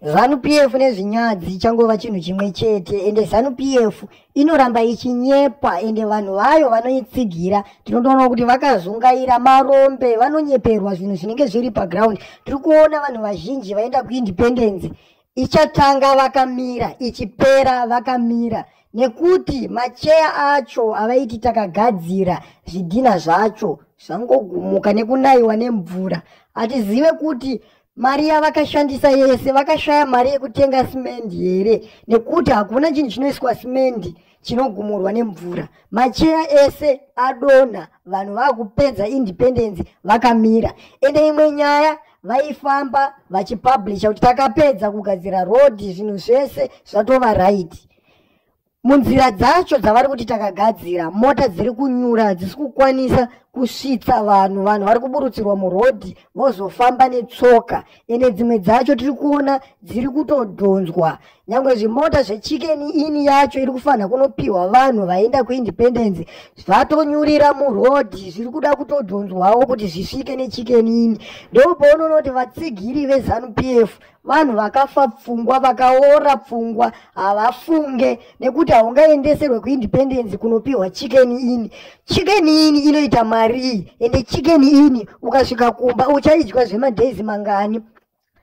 ZANU-PF nezvinyadzi changova chinhu chimwe chete, ende ZANU-PF inoramba ichinyepa, ende vanhu vayo vanoitsigira tinotoona kuti vakazungaira marombe, vanonyeperwa zvinhu zvinenge zviri paground. Tiri kuona vanhu vazhinji vaenda kuindependence, ichatanga vakamira, ichipera vakamira, nekuti macheya acho avaiti takagadzira zvidhina zvacho zvangogumuka nekunaiwa nemvura. Hatizive kuti mari yavakashandisa yese vakashaya mari yekutenga simendi here, nekuti hakuna chinhu chinoiswa simendi chinogumurwa nemvura. Macheya ese adonha, vanhu vakupedza independence vakamira. Ende imwe nyaya vaifamba vachipublisha kuti takapedza kugadzira road, zvinhu zvese zvatova right. Munzira dzacho dzavari kuti takagadzira, mota dziri kunyura, hadzisi kukwanisa kusvitsa vanhu vari kuburutsirwa murodhi vozofamba netsoka. Ende dzimwe dzacho tiri kuona dziri kutodhonzwa, nyangwe zvimota zvechicken inn yacho iri kufanira kunopiwa vanhu vaenda kuindependence zvatonyurira murodhi, zviri kuda kutodhonzwawo kuti zvisvike nechicken inn. Ndopaunoona kuti vatsigiri veZANU-PF vanhu vakafa pfungwa, vakaora pfungwa, havafunge, nekuti haungaendeserwe kuindependence kunopiwa chicken inn. Chicken inn inoita mari, ende chicken inn ukasvika kumba uchaidya zvemadhezi mangani.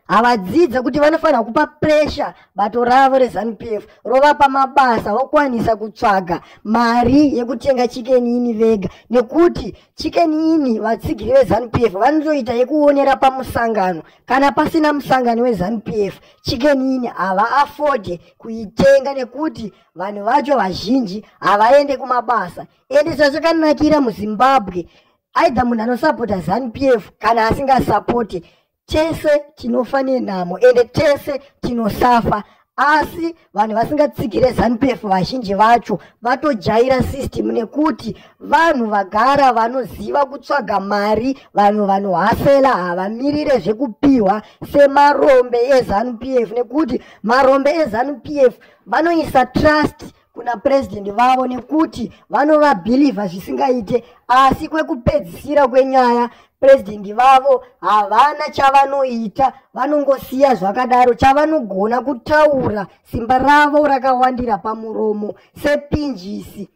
Havadzidza kuti vanofanira kupa pressure bato ravo reZANU-PF rovapa mabasa vokwanisa kutsvaga mari yekutenga chicken inn vega, nekuti chicken inn vatsigiri veZANU-PF vanotoita yekuonera pamusangano. Kana pasina musangano weZANU-PF chicken inn hava afford kuitenga, nekuti vanhu vacho vazhinji havaende kumabasa. Ende zvachakanakira muZimbabwe, aidha munhu anosapota ZANU-PF kana asingasapoti, tese tinofane nhamo ende tese tinosafa. Asi vanhu vasingatsigire ZANU-PF vazhinji vacho vatojaira system, nekuti vanhu vagara vanoziva kutsvaga mari, vanhu vanohasela, havamirire zvekupiwa semarombe eZANU-PF, nekuti marombe eZANU-PF vanoisa trust kuna president vavo, nekuti vanovabhilivha zvisingaite. Asi kwekupedzisira kwenyaya president vavo havana chavanoita, vanongosiya zvakadaro. Chavanogona kutaura simba ravo rakawandira pamuromo sepinjisi.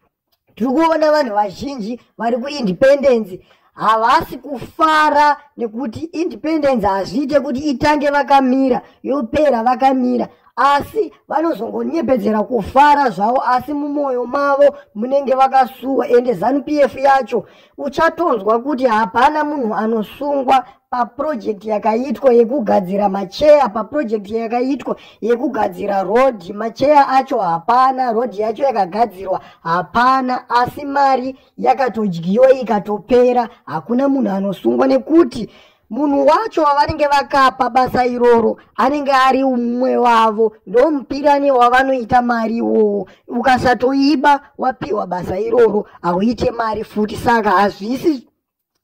Tiri kuona vanhu vazhinji vari kuindependence havasi kufara, nekuti independence hazviite kuti itange vakamira yopera vakamira, asi vanozongonyepedzera kufara zvavo, asi mumwoyo mavo munenge vakasuwa. Ende ZANU-PF yacho uchatonzwa kuti hapana munhu anosungwa paprojekti yakaitwa yekugadzira macheya, paprojekti yakaitwa yekugadzira rodhi. Macheya acho hapana, rodhi yacho yakagadzirwa hapana, asi mari yakatodyiwa ikatopera. Hakuna munhu anosungwa, nekuti munhu wacho wavanenge vakapa basa iroro anenge ari umwe wavo, ndomupirani wavanoita mari iwowo. Ukasatoiba wapiwa basa iroro hauite mari futi. Saka hazvisi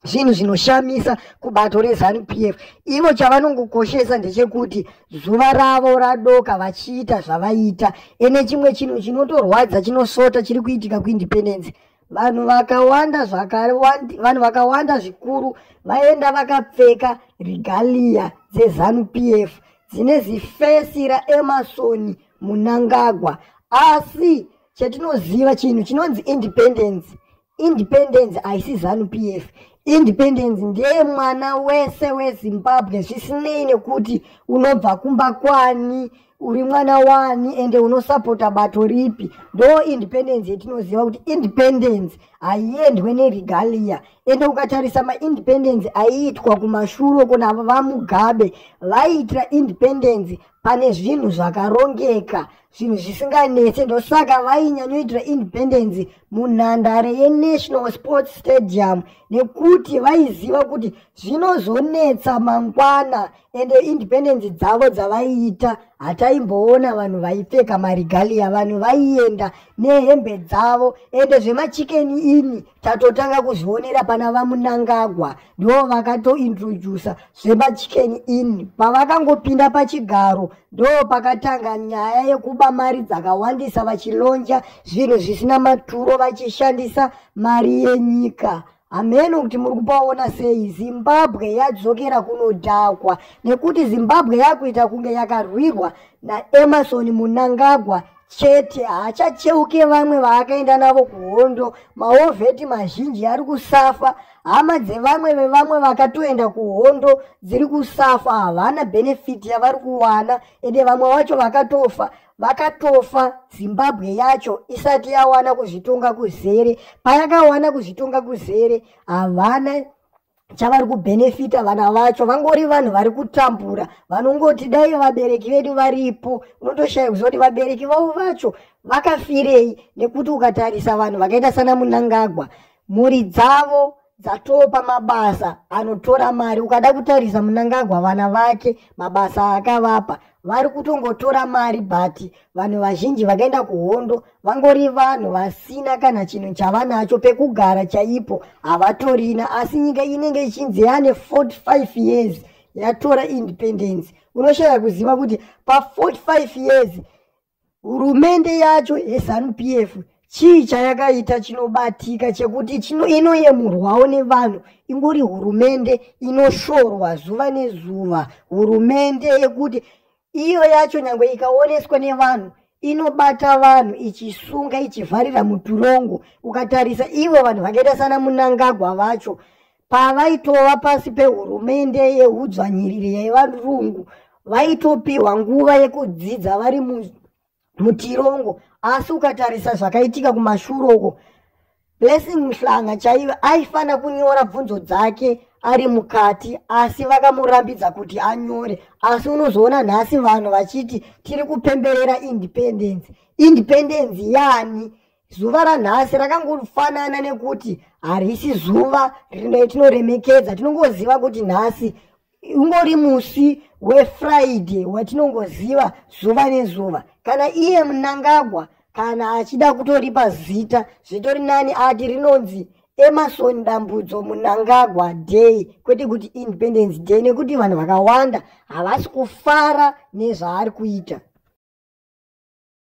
zvinhu zvinoshamisa kubato reZANU-PF. Ivo chavanongokoshesa ndechekuti zuva ravo radoka vachiita zvavaita. Ene chimwe chinhu chinotorwadza chinosota chiri kuitika kuindependence, vanhu vakawanda zvikuru vaenda vakapfeka regalia dzeZANU-PF dzine zifesi raEmerson Mnangagwa. Asi chetinoziva chinhu chinonzi independence haisi ZANU-PF. Independence ndeye mwana wese weZimbabwe, zvisinei nekuti unobva kumba kwani, uri mwana wani, ende unosapota bato ripi. Ndo independence yetinoziva kuti independence haiendwe neregalia. Ende ukatarisa maindependence aiitwa kumashure kuna vaMugabe, vaiitira independence pane zvinhu zvakarongeka, zvinhu zvisinganetse. Ndosaka vainyanyoitira independence munhandare yeNational Sports Stadium, nekuti vaiziva kuti zvinozonetsa mangwana. Ende independence dzavo dzavaiita hataimboona vanhu vaipfeka maregalia, vanhu vaienda nehembe dzavo. Ende zvemachicken inn tatotanga kuzvionera pana vaMnangagwa, ndo vakatointrodusa zvemachicken inn. Pavakangopinda pachigaro ndo pakatanga nyaya yekuba mari dzakawandisa, vachilonja zvinhu zvisina maturo, vachishandisa mari yenyika. ameno kuti muri kupaona sei Zimbabwe yadzokera kunodhakwa nekuti Zimbabwe yakuita kunge yakarwirwa naEmerson Mnangagwa chete. Hachacheuke vamwe vaakaenda navo kuhondo, maovheti mazhinji ari kusafa, hama dzevamwe vevamwe vakatoenda kuhondo dziri kusafa, havana benefit yavari kuwana, ende vamwe vacho vakatofa Zimbabwe yacho isati yawana kuzvitonga kuzere. Payakawana kuzvitonga kuzere havana chavari kubenefita vana vacho, vangori vanhu vari kutambura, vanongoti dai vabereki vedu varipo. Unotoshaya kuzoti vabereki vavo vacho vakafirei, nekuti ukatarisa vanhu vakaita sana Mnangagwa mhuri dzavo dzatopa mabasa anotora mari. Ukada kutarisa Mnangagwa vana vake mabasa akavapa vari kutongotora mari, but vanhu vazhinji vakaenda kuhondo vangori vanhu vasina kana chinhu chavanacho, pekugara chaipo havatorina. Asi nyika inenge ichinzi yane 45 years yatora independence. Unoshaya kuziva kuti pa 45 years hurumende yacho yeZANU-PF chii chayakaita chinobatika chekuti inoyemurwawo nevanhu? Ingori hurumende inoshorwa zuva nezuva, hurumende yekuti iyo yacho nyangwe ikaoneswa nevanhu inobata vanhu ichisunga ichivharira muturongo. Ukatarisa ivo vanhu vakaita sana Mnangagwa vacho pavaitova pasi pehurumende yehudzvanyiriri yevarungu vaitopiwa nguva yekudzidza vari mutirongo. Asi ukatarisa zvakaitika kumashuroko, Blessing Mhlanga chaive aifana kunyora bvunzo dzake ari mukati, asi vakamurambidza kuti anyore. Asi unozoona nhasi vanhu vachiti tiri kupemberera independence. Independence yani? Zuva ranhasi rakangofanana nekuti harisi zuva ritinoremekedza. Tinongoziva kuti nhasi ungori musi weFriday watinongoziva zuva nezuva. Kana iye Mnangagwa kana achida kutoripa zita zvitori nani ati rinonzi Emerson Dambudzo Mnangagwa Day, kwete kuti Independence Day, nekuti vanhu vakawanda havasi kufara nezvaari kuita.